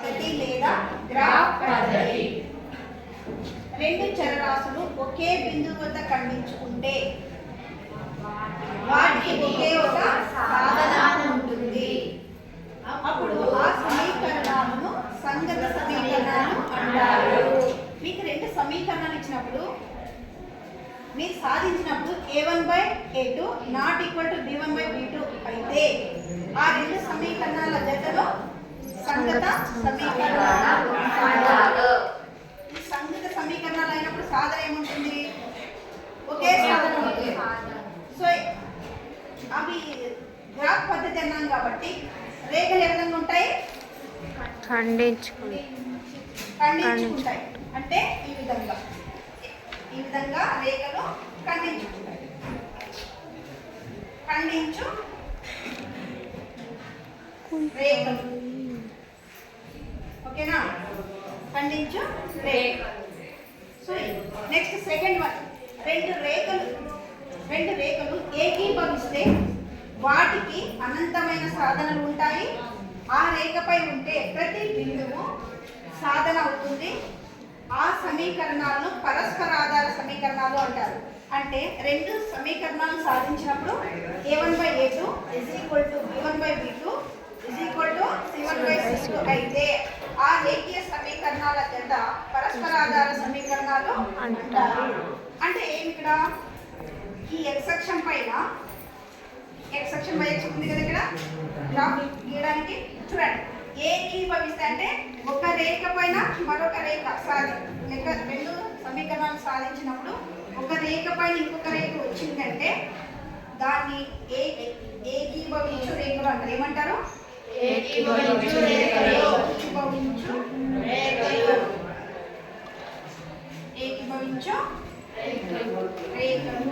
పద్ధతి లేదా గ్రాఫ్ పద్ధతి. రెండు చరరాశులు ఒకే బిందువు వద్ద ఖండించుకుంటే వాటికి ఒకే ఒక సాధన ఉంటుంది. అప్పుడు ఆ సమీకరణాలను సంగత సమీకరణాలు అంటారు. మీకు రెండు సమీకరణాలు ఇచ్చినప్పుడు మీరు సాధించినప్పుడు a1/a2 not equal to b1/b2 అయితే ఆ రెండు సమీకరణాల జతలో సంగత సమీకరణాలు అంటారు. ఈ సంగత సమీకరణాలు అయినప్పుడు సాధన ఏముంటుంది? ఒకే సాధన ఉంటుంది. సో అవి గ్రాఫ్ పద్ధతి అన్నాం కాబట్టి రేఖలు ఏ విధంగా ఉంటాయి? ఖండించుకుంటాయి. అంటే ఈ విధంగా రేఖలు ఖండించుకుంటాయి. ఖండించు రేఖలు. ఓకేనా? ఖండించు రేఖలు. సో నెక్స్ట్ సెకండ్ వన్, రెండు రేఖలు ఏకీభవిస్తే వాటికి అనంతమైన సాధనలు ఉంటాయి. ఆ రేఖపై ఉంటే ప్రతి బిందువు సాధన అవుతుంది. ఆ సమీకరణాలను పరస్పరాధార సమీకరణాలు అంటారు. అంటే రెండు సమీకరణాలు సాధించినప్పుడు a1/a2 b1/b2 c1/c2 అయితే ఆ రేఖీయ సమీకరణాల జత పరస్పరాధార సమీకరణాలు అంటారు. అంటే ఏమి ఇక్కడ ఈ x అక్షం పైన x అక్షం y అక్షం ఉంది కదా, ఇక్కడ గ్రాఫ్ గీయడానికి చూడండి. ఏకీభవిస్తే అంటే ఒక రేఖ పైన మరొక రేఖ రెండు సమీకరణాలు సాధించినప్పుడు ఒక రేఖ పైన ఇంకొక రేఖ వచ్చిందంటే దాన్ని ఏకీభవించు రేఖలు అంటారు. ఏమంటారు? ఏకీభవించు రేఖలు. ఏకీభవించు రేఖలు.